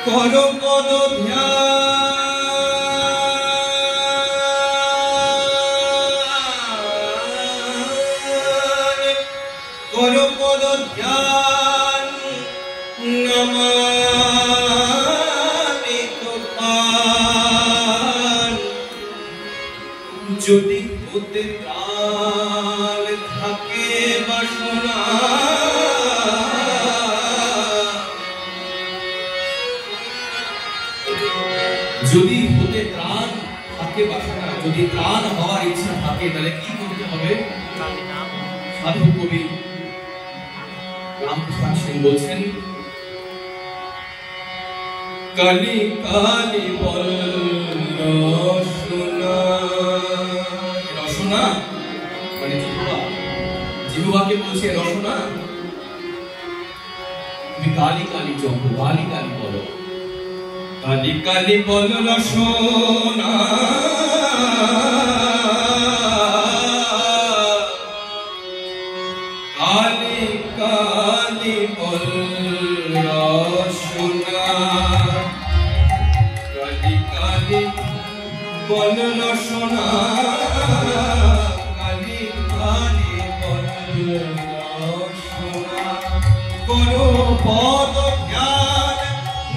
করো পদ ধ্যান করো পদ ধ্যান নমামি তোপান যদি হতে প্রাণ থাকে বাসনা যদি হতে প্রাণ থাকে বাসনা যদি প্রাণ হওয়ার ইচ্ছা থাকে তাহলে কি করতে হবে সাধু কবি রামপ্রসাদ সেন বলছেন কালি কালি বল রসনা রসনা মানে জিহ্বা জিহ্বাকে বলছে রসনা তুমি কালি কালি জপ কালি কালি বলো কালি কালি বল রসনা কালি কালি বল রসনা কালি কালি বল রসনা কালি কালি বল রসনা করো পদ জ্ঞান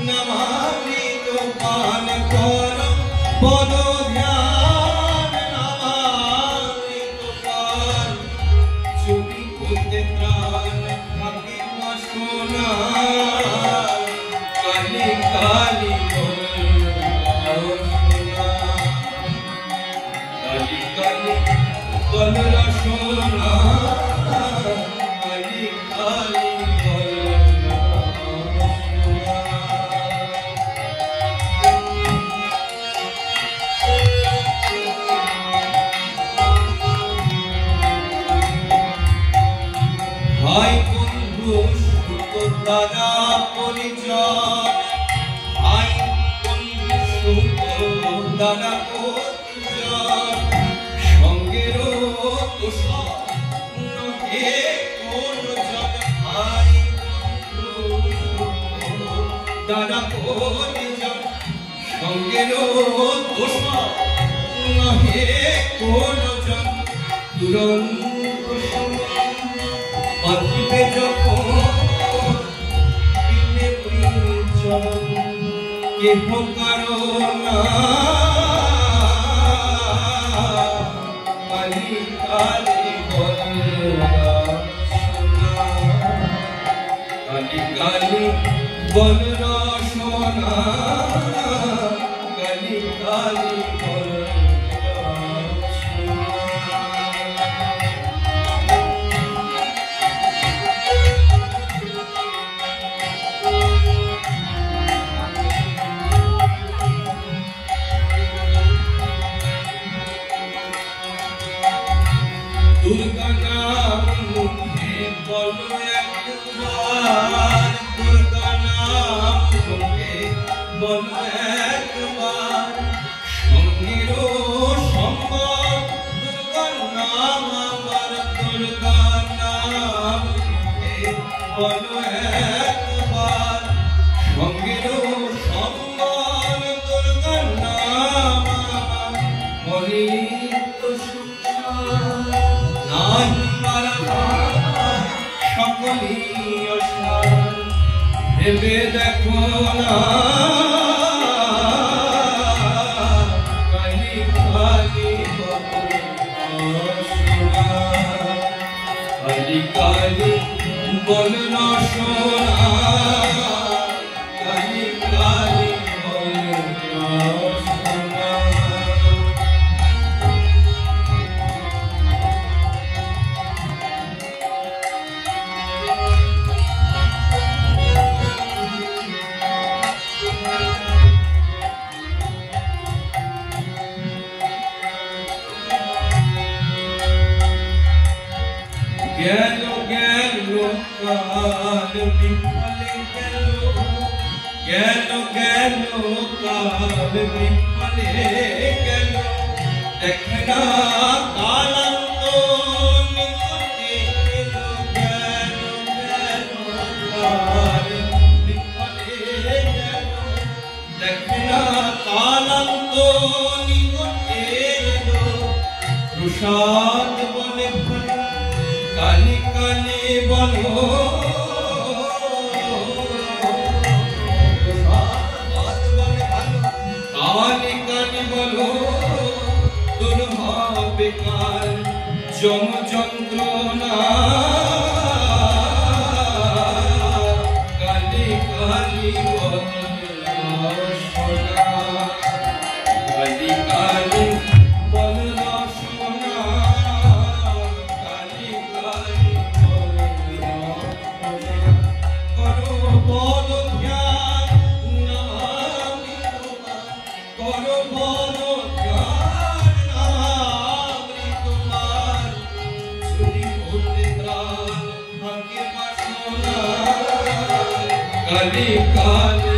নমামি তোপান করো পদ ধ্যান নমামি তোপান যদি হতে প্রাণ থাকে বাসনা কালি কালি বল রসনা কালি কালি বল রসনা কালি কালি বল ভাই বন্ধু সুত দ্বারা পরিচয় ভাই বন্ধু সুত দ্বারা পরিচয় সঙ্গের তোষক নহে কোন জন ভাই বন্ধু দ্বারা পরিচয় সঙ্গের তোষক নহে কোন জন দুরন্ত পাতিবে যখন বিনে পরিচয় কেহ কারণা কালি কালি বল রসনা কালি কালি বল রসনা কালি কালি বল দুর্গা নাম মুখে বলো একবার দুর্গা নাম মুখে বলো একবার সঙ্গীর সম্মান দুর্গা নাম আমার দুর্গা নাম মুখে বলো একবার সঙ্গীর সম্মান দুর্গা নাম আমার মনে তো সকলি অসার ভেবে দেখো না কালি কালি বল রসনা কালি কালি বল রসনা কালি কালি বল রসনা গেল গেল কাল বিফলে গেল গেল গেল কাল বিফলে গেল দেখনা কালান্ত নিকটে এলো গেল গেল কাল বিফলে গেল দেখনা কালান্ত নিকটে এলো প্রসাদ বলে ভালো কালি কালি বলো বেকার যম যন্ত্রণা কালি কালি সোনা কালি কালি বল সোনা কালি কালি করো বল ধ্যান নামি তোমার করো বল কালি কালি